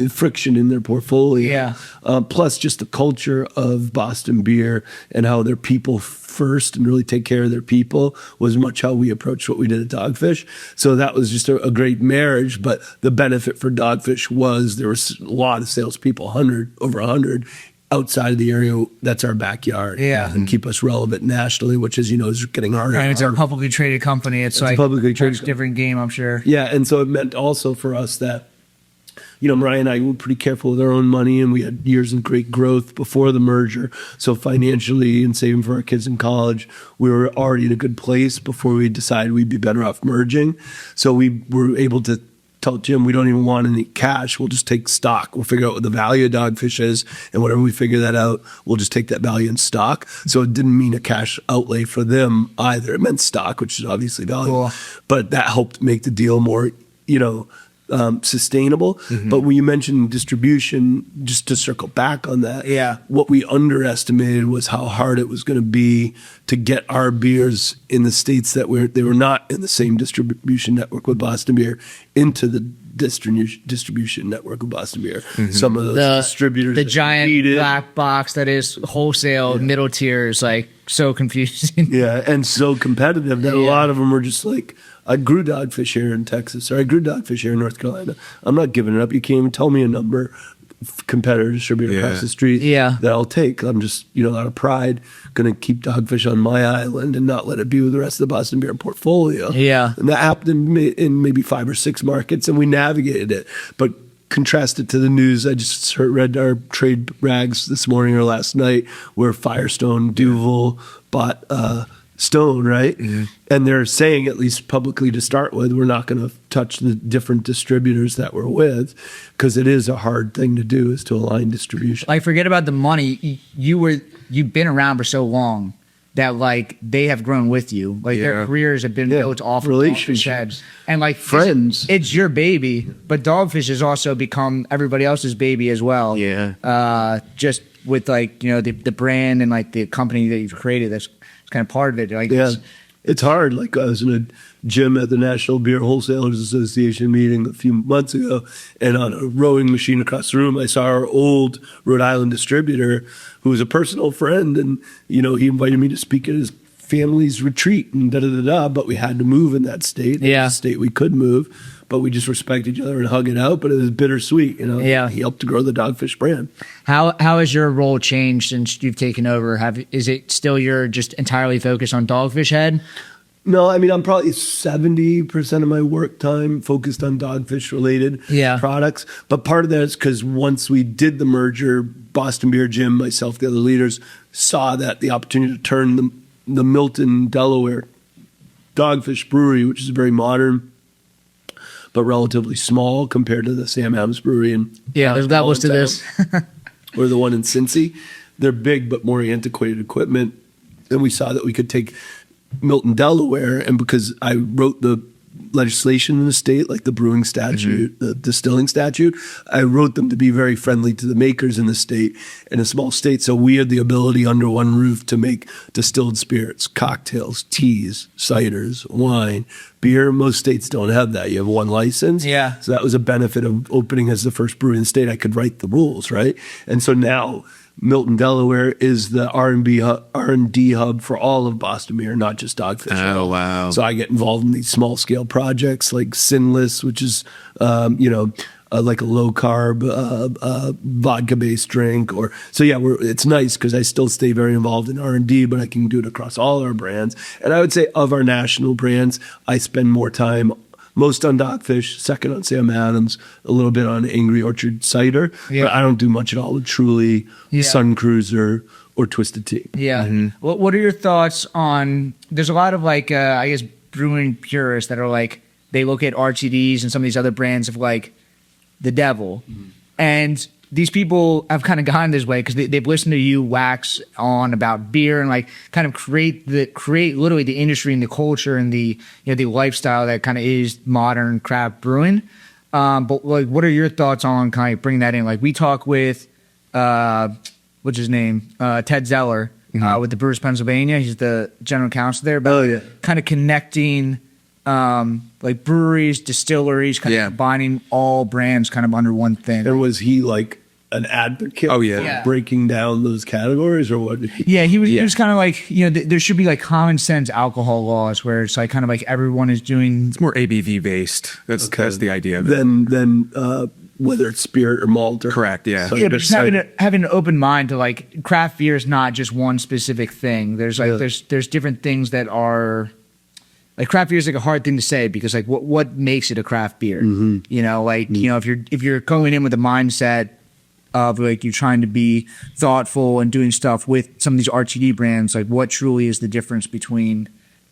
friction in their portfolio. Yeah. Plus just the culture of Boston beer and how they're people first and really take care of their people was much how we approached what we did at Dogfish. So that was just a great marriage. But the benefit for Dogfish was there was a lot of salespeople, over 100, outside of the area that's our backyard. Yeah. And keep us relevant nationally, which, as you know, is getting harder. And it's a publicly traded company. It's like a publicly traded much different game, I'm sure. Yeah, and so it meant also for us that, Mariah and I were pretty careful with our own money, and we had years of great growth before the merger. So financially and saving for our kids in college, we were already in a good place before we decided we'd be better off merging. So we were able to tell Jim, we don't even want any cash. We'll just take stock. We'll figure out what the value of Dogfish is, and whenever we figure that out, we'll just take that value in stock. So it didn't mean a cash outlay for them either. It meant stock, which is obviously valuable. Cool. But that helped make the deal more, sustainable. Mm-hmm. But when you mentioned distribution, just to circle back on that, what we underestimated was how hard it was going to be to get our beers in the states that they were not in the same distribution network with Boston Beer into the distribution network of Boston Beer. Mm-hmm. Some of those distributors, the giant black box that is wholesale middle tier, is like so confusing. Yeah, and so competitive that a lot of them were just like, I grew Dogfish here in Texas, or I grew Dogfish here in North Carolina. I'm not giving it up. You can't even tell me a number, competitor, distributor across the street that I'll take. I'm just, out of pride, going to keep Dogfish on my island and not let it be with the rest of the Boston Beer portfolio. Yeah. And that happened in maybe 5 or 6 markets, and we navigated it. But contrast it to the news. I just read our trade rags this morning or last night where Firestone, Duvel bought Stone, right? Mm-hmm. And they're saying, at least publicly to start with, we're not going to touch the different distributors that we're with, because it is a hard thing to do, is to align distribution. Like, forget about the money. You've been around for so long that, like, they have grown with you. Like, their careers have been built off relationships and, like, friends. It's your baby, but Dogfish has also become everybody else's baby as well. Yeah. Just with, like, the brand and, like, the company that you've created. That's kind of part of it. Like, it's hard. Like, I was in a gym at the National Beer Wholesalers Association meeting a few months ago, and on a rowing machine across the room, I saw our old Rhode Island distributor, who was a personal friend, and he invited me to speak at his family's retreat and but we had to move in that state. Yeah, the state we could move, but we just respect each other and hug it out. But it was bittersweet. He helped to grow the Dogfish brand. How has your role changed since you've taken over? Is it still you're just entirely focused on Dogfish Head? No, I mean, I'm probably 70% of my work time focused on Dogfish related products. But part of that is because once we did the merger, Boston Beer, Jim, myself, the other leaders saw that the opportunity to turn the Milton, Delaware Dogfish Brewery, which is very modern but relatively small compared to the Sam Adams Brewery. And there's levels to this. Or the one in Cincy. They're big but more antiquated equipment. And we saw that we could take Milton, Delaware, and because I wrote the legislation in the state, like the brewing statute, the distilling statute, I wrote them to be very friendly to the makers in the state, in a small state. So we had the ability under one roof to make distilled spirits, cocktails, teas, ciders, wine, beer. Most states don't have that. You have one license. Yeah. So that was a benefit of opening as the first brewery in the state. I could write the rules, right? And so now Milton, Delaware is the R&D hub for all of Boston Beer, not just Dogfish. Oh, wow. So I get involved in these small scale projects like Sinless, which is, like a low carb vodka based drink. It's nice because I still stay very involved in R&D, but I can do it across all our brands. And I would say of our national brands, I spend more time most on Dogfish, second on Sam Adams, a little bit on Angry Orchard Cider. Yeah. But I don't do much at all with Truly, Sun Cruiser, or Twisted Tea. Yeah. Mm-hmm. What are your thoughts on, there's a lot of brewing purists that are like, they look at RTDs and some of these other brands of like the devil. Mm-hmm. And these people have kind of gone this way because they've listened to you wax on about beer and like kind of create literally the industry and the culture and the the lifestyle that kind of is modern craft brewing. But like, what are your thoughts on kind of bringing that in? Like, we talk with what's his name, Ted Zeller, with the Brewers Pennsylvania. He's the general counsel there. But kind of connecting like breweries, distilleries, kind of combining all brands kind of under one thing. And was he like an advocate for breaking down those categories, or what? He was kind of like, there should be like common sense alcohol laws where it's like kind of like everyone is doing. It's more ABV based. That's the idea of it. Then whether it's spirit or malt or Correct, yeah. So Yeah, but just having an open mind to like craft beer is not just one specific thing. There's like there's different things that are like craft beer is like a hard thing to say because like what makes it a craft beer? Mm-hmm. You know, like you know if you're going in with a mindset of like you're trying to be thoughtful and doing stuff with some of these RTD brands, like what truly is the difference between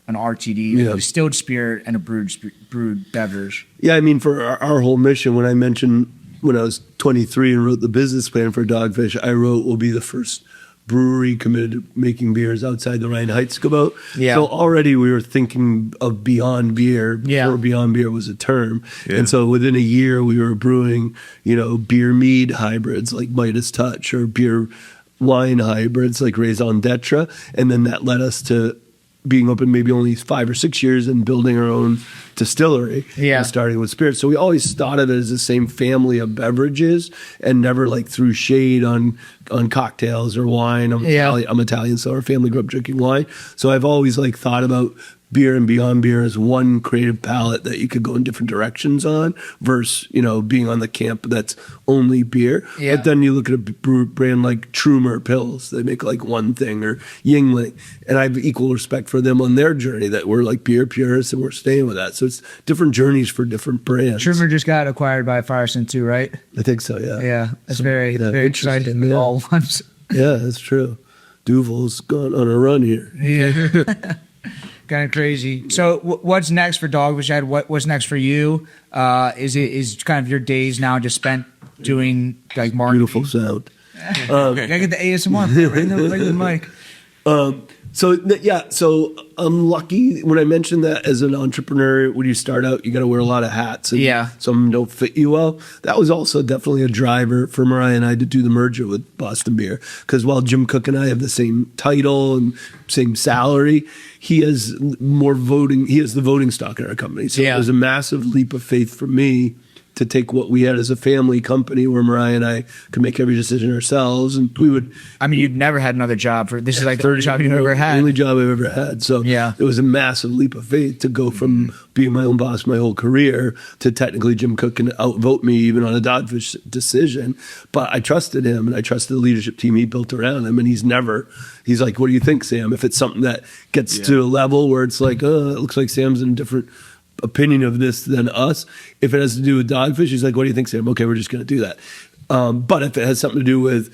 an RTD, a distilled spirit, and a brewed beverage? Yeah, I mean, for our whole mission, when I mentioned when I was 23 and wrote the business plan for Dogfish, I wrote we'll be the first brewery committed to making beers outside the Rhine-Heitsgebot. Yeah. So already we were thinking of Beyond Beer before Beyond Beer was a term. Yeah. And so within a year we were brewing, beer mead hybrids like Midas Touch or beer wine hybrids like Raison d'Etre. And then that led us to being open maybe only 5 or 6 years and building our own distillery and starting with spirits. So we always thought of it as the same family of beverages and never like threw shade on cocktails or wine. I'm Italian, so our family grew up drinking wine. So I've always like thought about beer and Beyond Beer as one creative palette that you could go in different directions on versus, being on the camp that's only beer. Yeah. But then you look at a brand like Trumer Pills, they make like one thing, or Yingling. And I have equal respect for them on their journey that we're like beer purists and we're staying with that. So it's different journeys for different brands. Trumer just got acquired by Firestone too, right? I think so, yeah. Yeah, that's very exciting. Yeah. All once. Yeah, that's true. Duval's gone on a run here. Yeah. Kind of crazy. So what's next for Dogfish Head? What's next for you? Is kind of your days now just spent doing like marketing? Beautiful sound. Gotta get the ASMR right in the mic. So I'm lucky when I mentioned that as an entrepreneur, when you start out, you got to wear a lot of hats and some of them don't fit you well. That was also definitely a driver for Mariah and I to do the merger with Boston Beer. Because while Jim Cook and I have the same title and same salary, he has more voting. He has the voting stock in our company. So it was a massive leap of faith for me to take what we had as a family company where Mariah and I could make every decision ourselves, and we would. I mean, you've never had another job. This is like the third job you've ever had. The only job I've ever had. So it was a massive leap of faith to go from being my own boss my whole career to technically Jim Cook can outvote me even on a Dogfish decision. But I trusted him, and I trusted the leadership team he built around him, and he's like, what do you think, Sam? If it's something that gets to a level where it's like, it looks like Sam's in a different opinion of this than us. If it has to do with Dogfish, he's like, what do you think, Sam? Okay, we're just going to do that. But if it has something to do with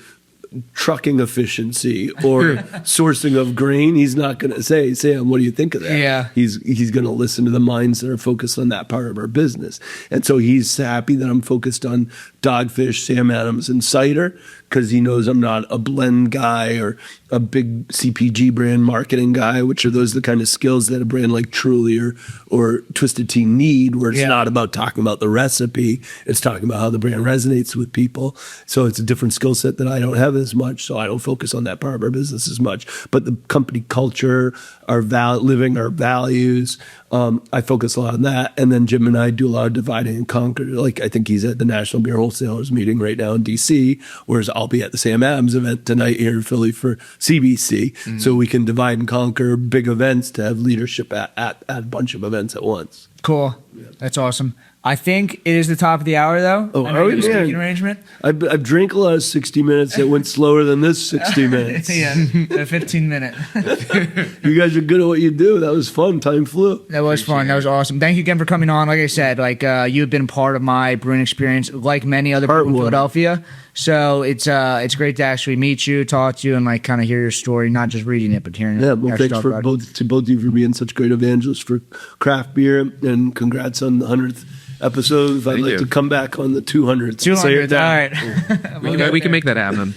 trucking efficiency or sourcing of grain, he's not going to say, Sam, what do you think of that? Yeah. He's going to listen to the minds that are focused on that part of our business. And so he's happy that I'm focused on Dogfish, Sam Adams, and cider because he knows I'm not a blend guy or a big CPG brand marketing guy, which are those the kind of skills that a brand like Truly or Twisted Tea need, where it's not about talking about the recipe, it's talking about how the brand resonates with people. So it's a different skill set that I don't have as much, so I don't focus on that part of our business as much. But the company culture, living our values, I focus a lot on that. And then Jim and I do a lot of dividing and conquer. Like I think he's at the National Beer Wholesalers meeting right now in DC, whereas I'll be at the Sam Adams event tonight here in Philly for CBC. So we can divide and conquer big events to have leadership at a bunch of events at once. Cool. That's awesome. I think it is the top of the hour, though. Oh, are we speaking arrangement? I've drank a lot of 60 minutes that went slower than this 60 minutes. Yeah, a 15-minute. You guys are good at what you do. That was fun. Time flew. That was fun. That was awesome. Thank you again for coming on. Like I said, you've been part of my brewing experience, like many other people in Philadelphia. So it's great to actually meet you, talk to you, and kind of hear your story, not just reading it, but hearing it. Yeah, well, thanks to both of you for being such great evangelists for craft beer, and congrats on the 100th episode. I'd like to come back on the 200th. 200th, all right. We can make that happen.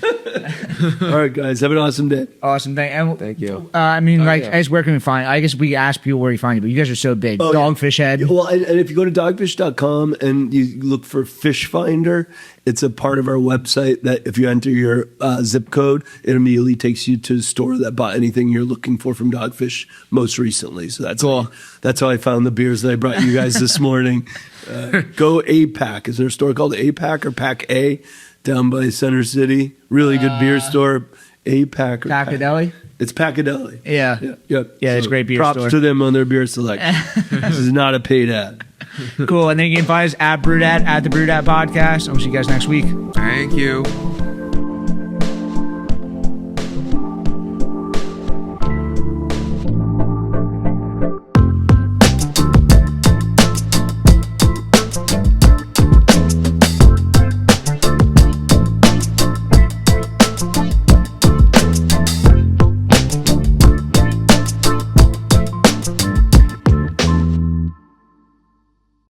All right, guys, have an awesome day. Awesome, thank you. As where can we find? I guess we ask people where you find you, but you guys are so big. Dogfish Head. Well, and if you go to dogfish.com and you look for Fish Finder, it's a part of our website that if you enter your zip code, it immediately takes you to a store that bought anything you're looking for from Dogfish most recently. So that's cool. That's how I found the beers that I brought you guys this morning. Go APAC. Is there a store called APAC or Pack A down by Center City? Really good beer store. APAC or Packadelli? It's Packadelli. Yeah. Yeah, it's a great beer props store. to them on their beer selection. This is not a paid ad. Cool. And then you can find us at BrewedAt, at the BrewedAt podcast. I'll see you guys next week. Thank you.